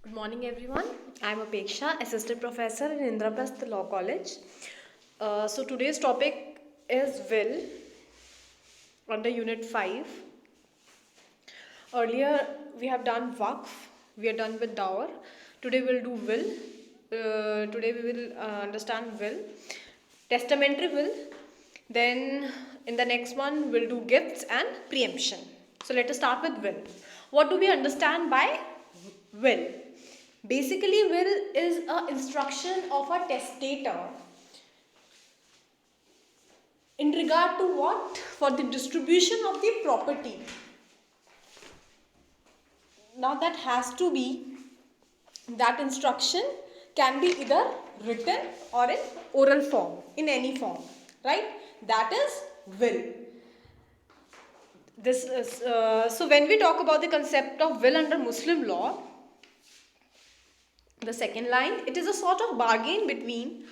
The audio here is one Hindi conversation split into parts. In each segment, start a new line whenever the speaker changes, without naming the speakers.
Good morning, everyone. I'm Apeksha, Assistant Professor in Indraprastha Law College. So today's topic is will under Unit 5. Earlier we have done Waqf, we are done with Dower. Today we'll do will. Today we will understand will, testamentary will. Then in the next one we'll do gifts and preemption. So let us start with will. What do we understand by will? Basically, will is a instruction of a testator in regard to what? For the distribution of the property. Now that has to be, that instruction can be either written or in oral form, in any form, right? That is will. This is so when we talk about the concept of will under Muslim law, the second line, it is a sort of bargain between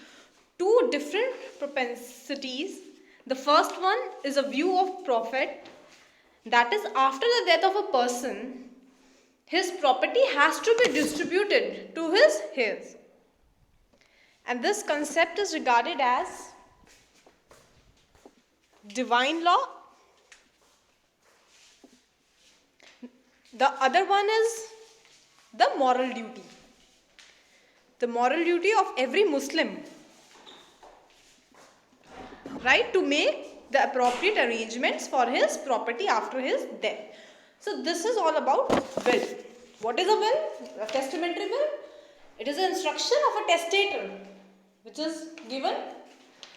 two different propensities. The first one is a view of Prophet, that is, after the death of a person, his property has to be distributed to his heirs. And this concept is regarded as divine law. The other one is the moral duty. The moral duty of every Muslim, right, to make the appropriate arrangements for his property after his death. So this is all about will. What is a will? A testamentary will. It is an instruction of a testator which is given,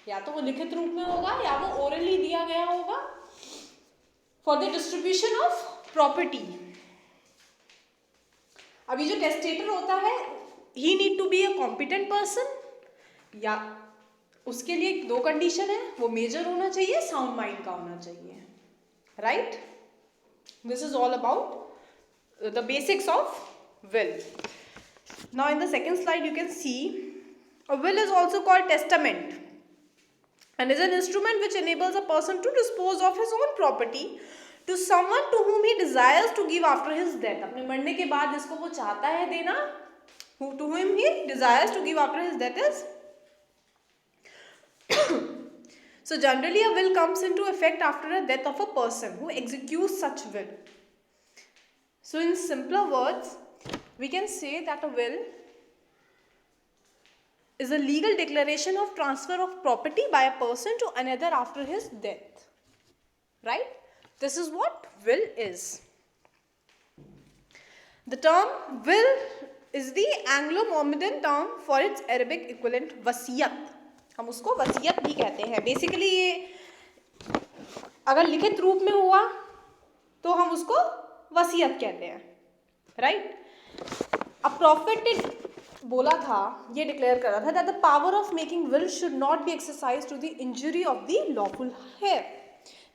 या तो वो लिखित रूप में होगा या वो orally दिया गया होगा, for the distribution of property. अभी जो testator होता है, he need to be a competent person, या उसके लिए दो कंडीशन है, वो मेजर होना चाहिए, साउंड माइंड का होना चाहिए, right? This is all about the basics of will. Now in the second slide you can see a will is also called testament and is an instrument which enables a person to dispose of his own property to someone to whom he desires to give after his death. अपने मरने के बाद जिसको वो चाहता है देना, to whom he desires to give after his death is so generally a will comes into effect after the death of a person who executes such will. So in simpler words, we can say that a will is a legal declaration of transfer of property by a person to another after his death. Right? This is what will is. The term will is the Anglo-Mohammedan term for its Arabic equivalent wasiyat. हम उसको वसीयत भी कहते हैं. बेसिकली ये अगर लिखित रूप में हुआ तो हम उसको वसीयत कहते हैं, राइट? अब प्रॉफिट ने बोला था, ये डिक्लेयर कर रहा था, that the power of making will should not be exercise to the injury of the lawful heir,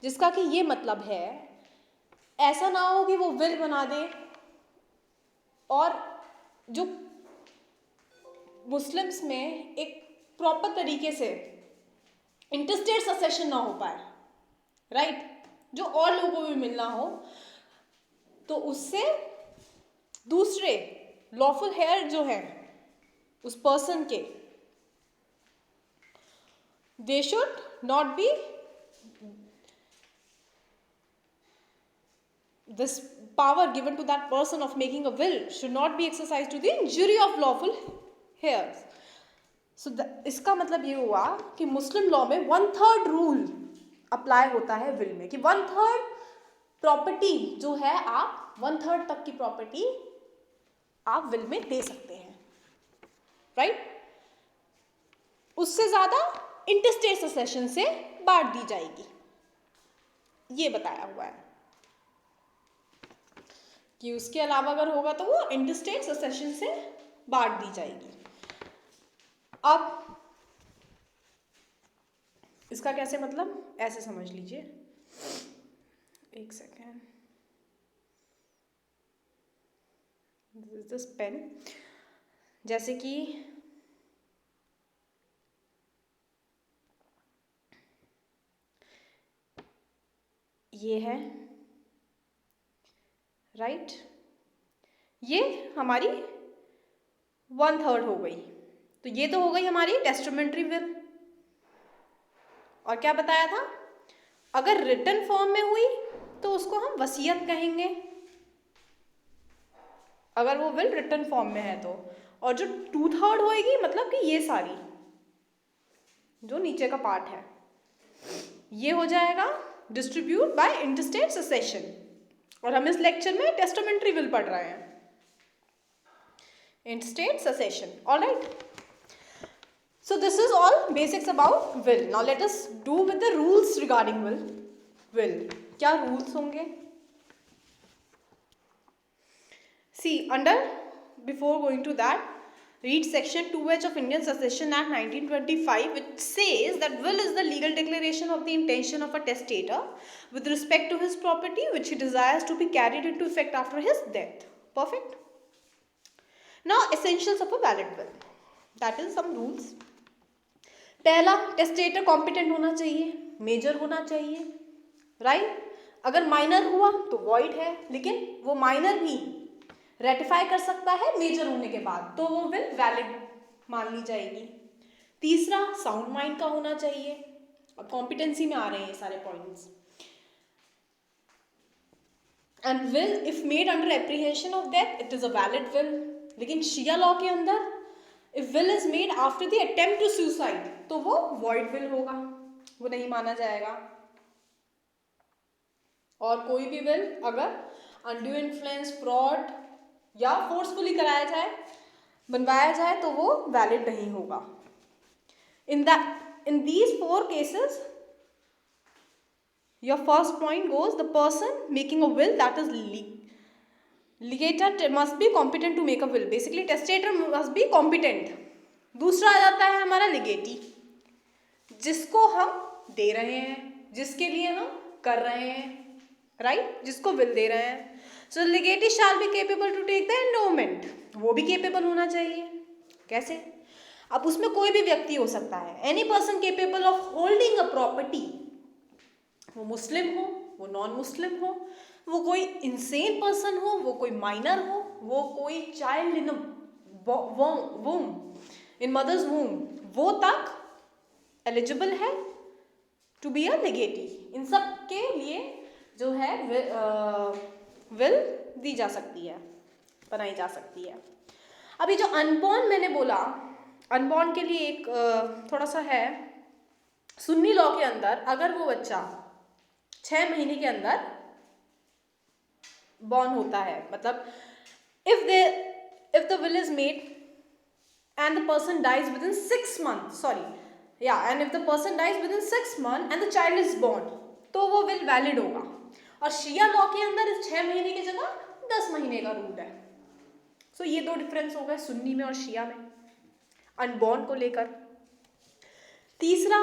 जिसका कि ये मतलब है ऐसा ना हो कि वो विल बना दे और जो मुस्लिम्स में एक प्रॉपर तरीके से इंटरस्टेट सक्सेशन ना हो पाए, राइट? जो और लोगों को भी मिलना हो, तो उससे दूसरे लॉफुल हेयर जो है उस पर्सन के, they should not B, this power given to that person of making a will should not be exercised to the injury of lawful heirs. So इसका मतलब ये हुआ कि मुस्लिम लॉ में 1/3 रूल अप्लाई होता है विल में, कि 1/3 प्रॉपर्टी जो है, आप 1/3 तक की प्रॉपर्टी आप विल में दे सकते हैं, राइट? उससे ज्यादा इंटरस्टेट सक्सेशन से बांट दी जाएगी, ये बताया हुआ है कि उसके अलावा अगर होगा तो वो इंटरस्टेट सक्सेशन से बांट दी जाएगी. अब इसका कैसे मतलब, ऐसे समझ लीजिए, एक सेकेंड, दिस पेन, जैसे कि ये है, राइट? ये हमारी 1/3 हो गई। तो ये तो हो गई हमारी टेस्टामेंट्री विल। और क्या बताया था, अगर रिटन फॉर्म में हुई तो उसको हम वसीयत कहेंगे, अगर वो विल रिटन फॉर्म में है तो। और जो 2/3 होएगी मतलब कि ये सारी जो नीचे का पार्ट है ये हो जाएगा डिस्ट्रीब्यूट बाय इंटरस्टेट ससेशन। और हम इस लेक्चर में टेस्टामेंट्री विल पढ़ रहे हैं, intestate succession. Alright, so this is all basics about will. Now let us do with the rules regarding will. क्या rules होंगे? See, before going to that, read section 2H of Indian Succession Act 1925, which says that will is the legal declaration of the intention of a testator with respect to his property which he desires to be carried into effect after his death. Perfect. Now essentials of a valid will, that is some rules. पहला, टेस्टेटर कॉम्पिटेंट होना चाहिए, मेजर होना चाहिए, राइट। अगर माइनर हुआ तो वॉइड है, लेकिन वो माइनर भी रेटिफाई कर सकता है मेजर होने के बाद, तो वो विल वैलिड मान ली जाएगी। तीसरा, साउंड माइंड का होना चाहिए। अब कॉम्पिटेंसी में आ रहे हैं ये सारे points. And will if made under apprehension of death it is a valid will. लेकिन शिया लॉ के अंदर if will is made after the attempt to suicide तो वो वॉइड विल होगा, वो नहीं माना जाएगा। और कोई भी विल अगर अनड्यू इन्फ्लुएंस, फ्रॉड या फोर्सफुली कराया जाए, बनवाया जाए, तो वो वैलिड नहीं होगा। in these 4 cases your first point goes, the person making a will, that is legator must be competent to make a will. Basically testator must be competent. दूसरा आ जाता है हमारा लिगेटी, जिसको हम दे रहे हैं, जिसके लिए हम कर रहे हैं, राइट, जिसको विल दे रहे हैं। So legatee shall be capable to take the endowment, वो भी केपेबल होना चाहिए। कैसे? अब उसमें कोई भी व्यक्ति हो सकता है, any person capable of holding a property, वो मुस्लिम हो, वो नॉन मुस्लिम हो, वो कोई इंसेन पर्सन हो, वो कोई माइनर हो, वो कोई चाइल्ड इन वूम, इन मदर्स वूम, वो तक एलिजिबल है टू बी अ लिगेटी। इन सब के लिए जो है विल दी जा सकती है, बनाई जा सकती है। अभी जो अनबॉर्न मैंने बोला, अनबॉर्न के लिए एक थोड़ा सा है, सुन्नी लॉ के अंदर अगर वो बच्चा 6 महीने के अंदर बॉर्न होता है, मतलब if the will is made and the person dies within 6 months, and if the person dies within 6 months and the child is born, तो वो विल वैलिड होगा। और शिया लॉ के अंदर इस 6 महीने की जगह 10 महीने का रूल है। सो ये 2 डिफरेंस हो गए सुन्नी में और शिया में अनबॉर्न को लेकर। तीसरा,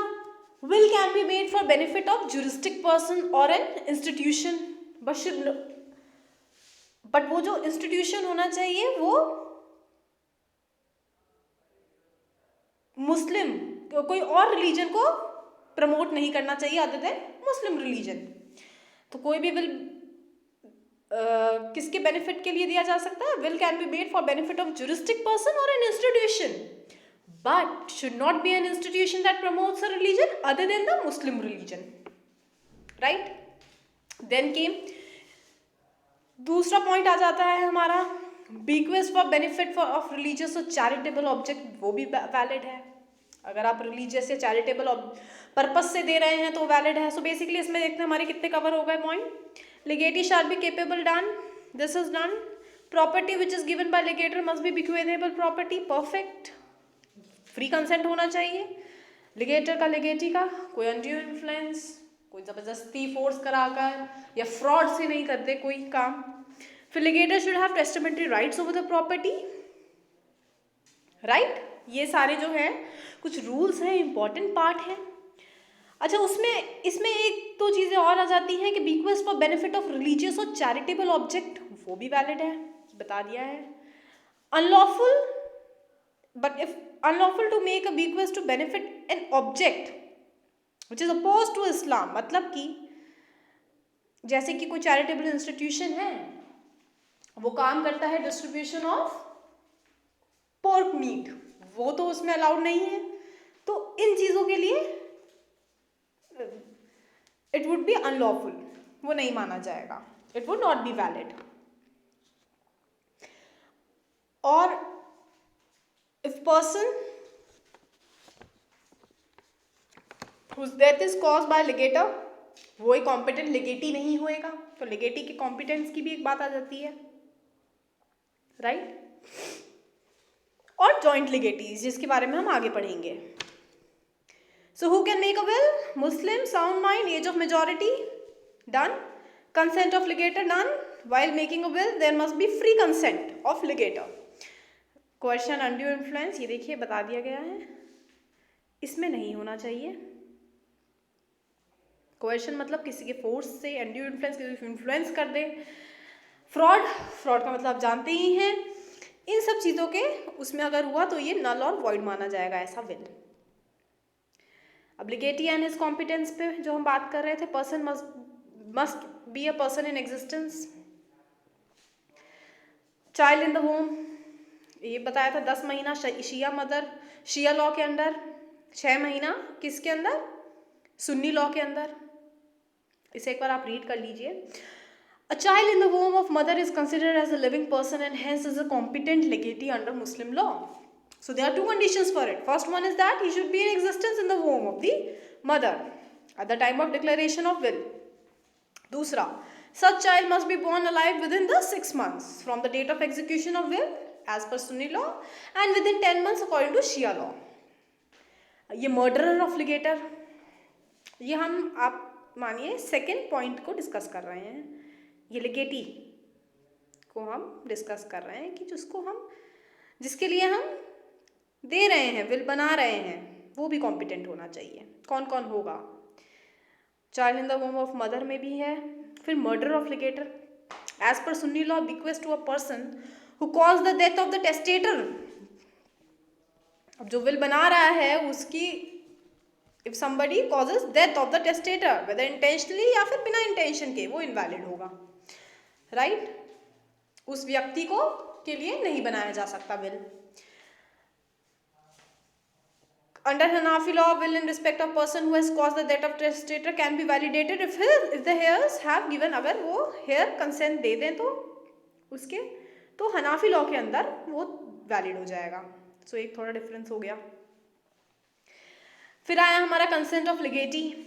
will can be made for benefit of juristic person और एन इंस्टीट्यूशन, बट वो जो इंस्टीट्यूशन होना चाहिए वो मुस्लिम, कोई और रिलीजन को प्रमोट नहीं करना चाहिए अदर देन मुस्लिम रिलीजन। तो कोई भी विल किसके बेनिफिट के लिए दिया जा सकता है? Will can be made for benefit of juristic person और an institution, but should not be an institution that promotes a religion other than the Muslim religion, right. Then came दूसरा पॉइंट आ जाता है हमारा bequest for benefit of religious और चैरिटेबल ऑब्जेक्ट, वो भी वैलिड है। अगर आप रिलीजियस या चैरिटेबल पर्पज से दे रहे हैं तो वैलिड है। सो बेसिकली इसमें देखते हैं हमारे कितने कवर हो गए point. Legatee shall be capable done, this is done. Property which is given by legator must be bequeathable property, perfect. Free consent होना चाहिए लिगेटर का, लिगेटी का, कोई अनड्यू इन्फ्लुएंस, कोई जबरदस्ती फोर्स कराकर या फ्रॉड से नहीं करते कोई काम। फिर legator should have testamentary rights over the property, right. ये सारे जो हैं कुछ रूल्स हैं, इंपॉर्टेंट पार्ट है। अच्छा, उसमें इसमें एक दो चीज़ें और आ जाती हैं कि bequest for benefit of religious और चैरिटेबल ऑब्जेक्ट, वो भी वैलिड है, बता दिया है। Unlawful, but if unlawful to make a bequest to benefit an object which is oppose to Islam, मतलब कि जैसे कि कोई चैरिटेबल इंस्टीट्यूशन है, वो काम करता है डिस्ट्रीब्यूशन ऑफ पोर्क मीट, वो तो उसमें अलाउड नहीं है। तो इन चीज़ों के लिए इट वुड बी अनलॉफुल, वो नहीं माना जाएगा, it would not be valid. और if person whose death is caused by ligator, वो एक कॉम्पिटेंट लिगेटी नहीं होएगा, तो लिगेटी के कॉम्पिटेंस की भी एक बात आ जाती है, राइट। और जॉइंट लिगेटीज, जिसके बारे में हम आगे पढ़ेंगे। So who can make a will? Muslim, sound mind, age of majority, done. Consent of legator, done. while making a will there must be free consent of ligator. Question undue influence, ये देखिए बता दिया गया है, इसमें नहीं होना चाहिए। क्वेश्चन मतलब किसी के फोर्स से, अनड्यू इन्फ्लुएंस, किसी को इन्फ्लुएंस कर दे। फ्रॉड, फ्रॉड का मतलब आप जानते ही हैं। इन सब चीज़ों के उसमें अगर हुआ तो ये नल और वॉइड माना जाएगा ऐसा विल। अब लिगेटी एंड हिज कॉम्पिटेंस पे जो हम बात कर रहे थे, person must be a person in existence. Child in the home, ये बताया था 10 महीना शिया मदर, शिया लॉ के अंदर, 6 महीना किसके अंदर? सुन्नी लॉ के अंदर। इसे एक बार आप रीड कर लीजिए। A child in the womb of mother is considered as a living person and hence is a competent legatee under Muslim law. So there are two conditions for it. First one is that he should be in existence in the womb of the mother at the time of declaration of will. दूसरा, such child must be born alive within the 6 months from the date of execution of will as per Sunni law and within 10 months according to Shia law. ये murderer of legator, ये हम आप मानिए सेकेंड पॉइंट को डिस्कस कर रहे हैं। ये लिगेटी को हम डिस्कस कर रहे हैं कि जिसके लिए हम दे रहे हैं, विल बना रहे हैं, वो भी कॉम्पिटेंट होना चाहिए। कौन कौन होगा? Child in the womb of mother में भी है। फिर murder of legator, as per Sunni law bequest to a person who cause the death of the testator. अब जो विल बना रहा है उसकी, if somebody causes death of the testator whether intentionally या फिर बिना इंटेंशन के, वो इनवैलिड होगा, राइट। उस व्यक्ति को के लिए नहीं बनाया जा सकता will. Under Hanafi law, will in respect of person who has caused the death of testator can be validated if the hairs have given, अगर वो हेयर कंसेंट दे दें तो उसके, तो हनाफी लॉ के अंदर वो वैलिड हो जाएगा। सो एक थोड़ा डिफरेंस हो गया। फिर आया हमारा consent of legatee.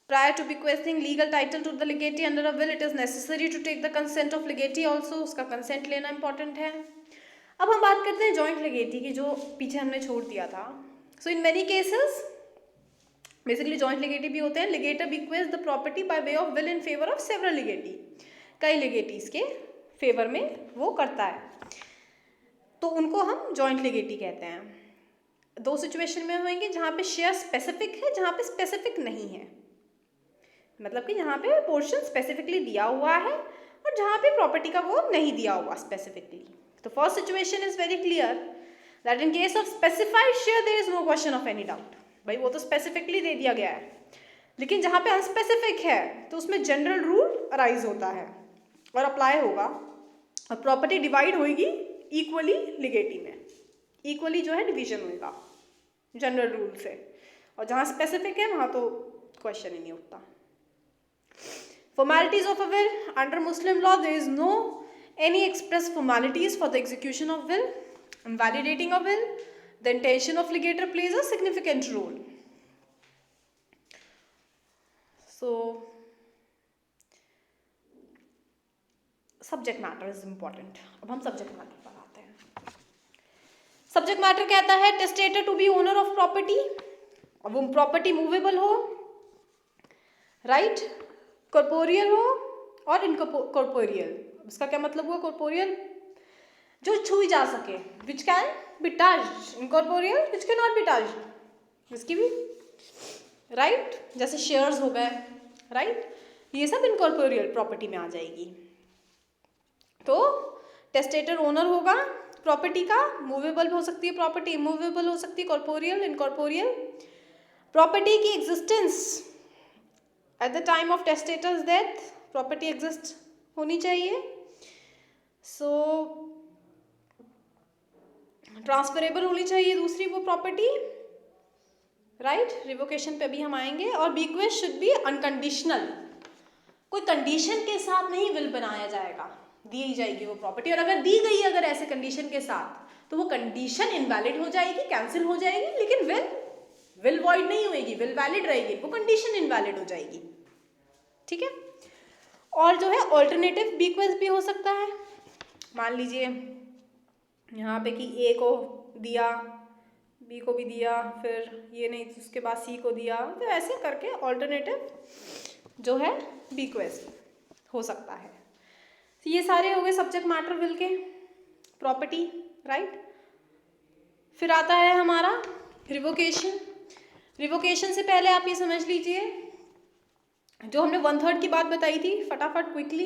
Prior to bequesting legal title to the legatee under a will, it is necessary to take the consent of legatee also. उसका consent लेना important है। अब हम बात करते हैं joint legatee की, जो पीछे हमने छोड़ दिया था। So in many cases, basically joint legatee भी होते हैं। Legator bequests the property by way of will in favor of several legatee. कई legatees के favor में वो करता है, तो उनको हम joint legatee कहते हैं। दो सिचुएशन में होंगे, जहाँ पे शेयर स्पेसिफिक है, जहाँ पे स्पेसिफिक नहीं है। मतलब कि जहाँ पे पोर्शन स्पेसिफिकली दिया हुआ है और जहाँ पे प्रॉपर्टी का वो नहीं दिया हुआ स्पेसिफिकली। तो first situation is very clear that in case of specified share there is no question of any doubt. भाई वो तो स्पेसिफिकली दे दिया गया है, लेकिन जहाँ पे अनस्पेसिफिक है तो उसमें जनरल रूल अराइज होता है और अप्लाई होगा, और प्रॉपर्टी डिवाइड होगी इक्वली लिगेटी में, इक्वली जो है डिवीजन होगा जनरल रूल से, और जहाँ स्पेसिफिक है वहाँ तो क्वेश्चन ही नहीं उठता। Formalities of a will. Under Muslim law, there is no any express formalities for the execution of will. In validating a will, the intention of legator plays a significant role. So, subject matter is important. अब हम subject matter पर आते हैं। Subject matter कहता है testator to be owner of property, और वो property movable हो, right? कॉर्पोरियल हो और इनकॉर्पोरियल। इसका क्या मतलब हुआ? कॉर्पोरियल जो छुई जा सके, which can be touched, incorporeal which can not be touched, इसकी भी, राइट। जैसे शेयर्स हो गए, राइट, ये सब इनकॉर्पोरियल प्रॉपर्टी में आ जाएगी। तो टेस्टेटर ओनर होगा प्रॉपर्टी का, मूवेबल हो सकती है प्रॉपर्टी, इमूवेबल हो सकती है, कॉर्पोरियल, इनकॉर्पोरियल। प्रॉपर्टी की existence at the time of testator's death, property exist होनी चाहिए। So ट्रांसफरेबल होनी चाहिए दूसरी वो प्रॉपर्टी, राइट। रिवोकेशन पे अभी हम आएंगे। और बीक्वेस्ट शुड बी अनकंडीशनल, कोई कंडीशन के साथ नहीं विल बनाया जाएगा, दी जाएगी वो प्रॉपर्टी। और अगर दी गई अगर ऐसे कंडीशन के साथ तो वो कंडीशन इनवैलिड हो जाएगी, कैंसिल हो जाएगी, लेकिन विल वॉइड नहीं होएगी, विल वैलिड रहेगी, वो कंडीशन इनवैलिड हो जाएगी, ठीक है। और जो है ऑल्टरनेटिव बीक्वेस्ट भी हो सकता है। मान लीजिए यहाँ पे कि ए को दिया, बी को भी दिया, फिर ये नहीं उसके बाद सी को दिया, तो ऐसे करके ऑल्टरनेटिव जो है बीक्वेस्ट हो सकता है। तो ये सारे हो गए सब्जेक्ट मैटर विल के प्रॉपर्टी, राइट। फिर आता है हमारा रिवोकेशन। रिवोकेशन से पहले आप ये समझ लीजिए जो हमने 1/3 की बात बताई थी, फटाफट quickly.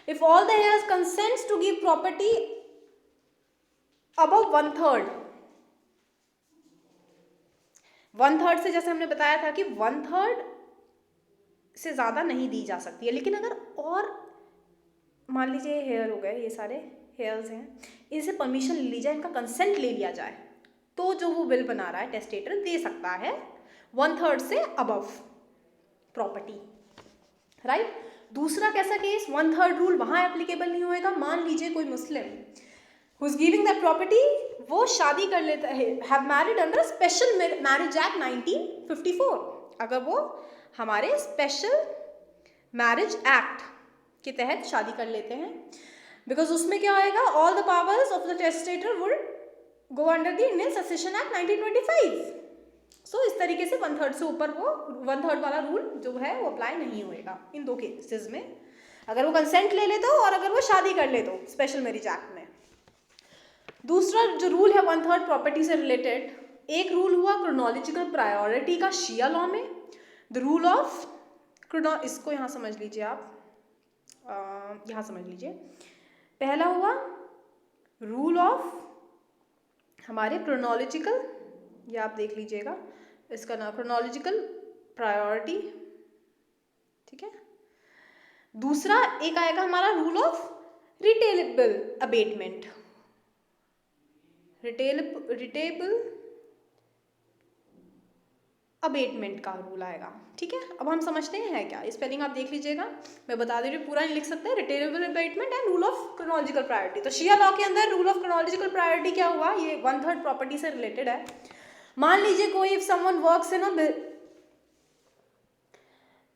If all the heirs consents to give property above 1/3, 1/3 से जैसे हमने बताया था कि 1/3 से ज्यादा नहीं दी जा सकती है, लेकिन अगर और मान लीजिए हेयर हो गए, ये सारे हेयर्स हैं, इनसे परमिशन ले ली जाए, इनका कंसेंट ले लिया जाए, तो जो वो बिल बना रहा है टेस्टेटर दे सकता है 1/3 से अबव प्रॉपर्टी, राइट। दूसरा कैसा केस, 1/3 रूल वहां एप्लीकेबल नहीं होएगा। मान लीजिए कोई मुस्लिम who is giving that property वो शादी कर लेता है, have married under special marriage act 1954, अगर वो हमारे स्पेशल मैरिज एक्ट के तहत शादी कर लेते हैं, बिकॉज उसमें क्या आएगा, all the powers of the testator would go under the Indian succession act 1925। सो इस तरीके से 1/3 से ऊपर वो 1/3 वाला रूल जो है वो अप्लाई नहीं होएगा इन दो केसेस में, अगर वो कंसेंट ले ले तो और अगर वो शादी कर ले तो स्पेशल मैरिज एक्ट में। दूसरा जो रूल है 1/3 प्रॉपर्टी से रिलेटेड, एक रूल हुआ क्रोनोलॉजिकल प्रायोरिटी का शिया लॉ में, द रूल ऑफ इसको यहाँ समझ लीजिए आप, यहाँ समझ लीजिए। पहला हुआ रूल ऑफ हमारे क्रोनोलॉजिकल, या आप देख लीजिएगा इसका नाम क्रोनोलॉजिकल प्रायोरिटी, ठीक है। दूसरा एक आएगा हमारा रूल ऑफ रिटेलेबल अबेटमेंट, रिटेलेबल अबेटमेंट का रूल आएगा, ठीक है। अब हम समझते हैं क्या, स्पेलिंग आप देख लीजिएगा, मैं बता दे रही हूँ, पूरा नहीं लिख सकते। Rateable abatement and rule of chronological priority. तो शिया लॉ के अंदर रूल ऑफ क्रोनोलॉजिकल प्रायोरिटी क्या हुआ, ये 1/3 प्रॉपर्टी से रिलेटेड है। मान लीजिए कोई if someone works in A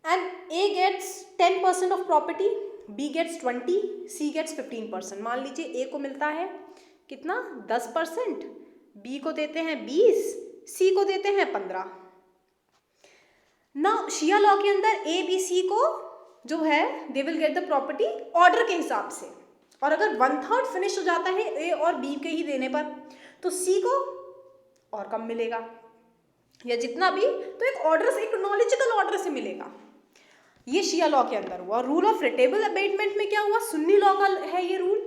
and A gets 10% of property, B gets 20, C gets 15%। मान लीजिए ए को मिलता है कितना 10%, बी को देते हैं 20, सी को देते हैं 15। ना शिया लॉ के अंदर ए बी सी को जो है they will get the property order के हिसाब से, और अगर 1/3 फिनिश हो जाता है ए और बी के ही देने पर तो सी को और कम मिलेगा, या जितना भी, तो एक ऑर्डर से, एक क्रोनोलॉजिकल ऑर्डर से मिलेगा। ये शिया लॉ के अंदर हुआ। रूल ऑफ रिटेबल अबेटमेंट में क्या हुआ, सुन्नी लॉ का है ये रूल,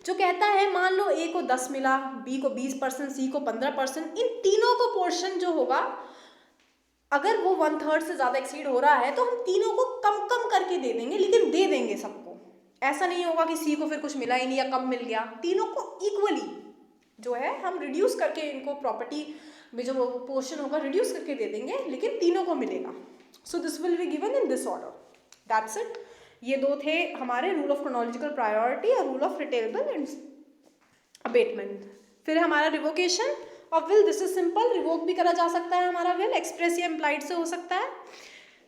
जो कहता है मान लो ए को 10 मिला, बी को 20%, सी को 15%, इन तीनों को पोर्शन जो होगा अगर वो 1/3 से ज्यादा एक्सीड हो रहा है तो हम तीनों को कम कम करके दे देंगे, लेकिन दे देंगे सबको। ऐसा नहीं होगा कि सी को फिर कुछ मिला ही नहीं या कम मिल गया, तीनों को इक्वली जो है हम रिड्यूस करके इनको प्रॉपर्टी में जो पोर्शन होगा रिड्यूस करके दे देंगे, लेकिन तीनों को मिलेगा। So this will be given in this order, that's it. ये दो थे हमारे रूल ऑफ क्रोनोलॉजिकल प्रायोरिटी और रूल ऑफ रिटेलेबल एंड अबेटमेंट। फिर हमारा revocation of will, this is simple, revoke भी करा जा सकता है हमारा विल, एक्सप्रेस या इम्प्लाइड से हो सकता है।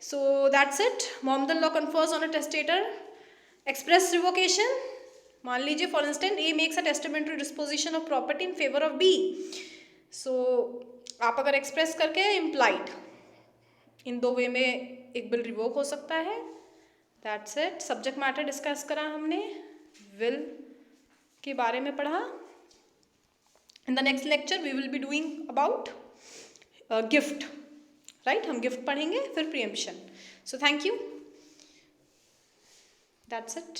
So that's it. Mohammedan law confers on a testator express revocation. मान लीजिए for instance A makes a testamentary disposition of property in favour of B, so आप अगर एक्सप्रेस करके इम्प्लाइड, इन दो वे में एक बिल रिवोक हो सकता है। That's it. Subject matter discuss करा हमने, विल के बारे में पढ़ा। In the next lecture we will be doing about gift, right, हम गिफ्ट पढ़ेंगे, फिर preemption. So thank you, that's it.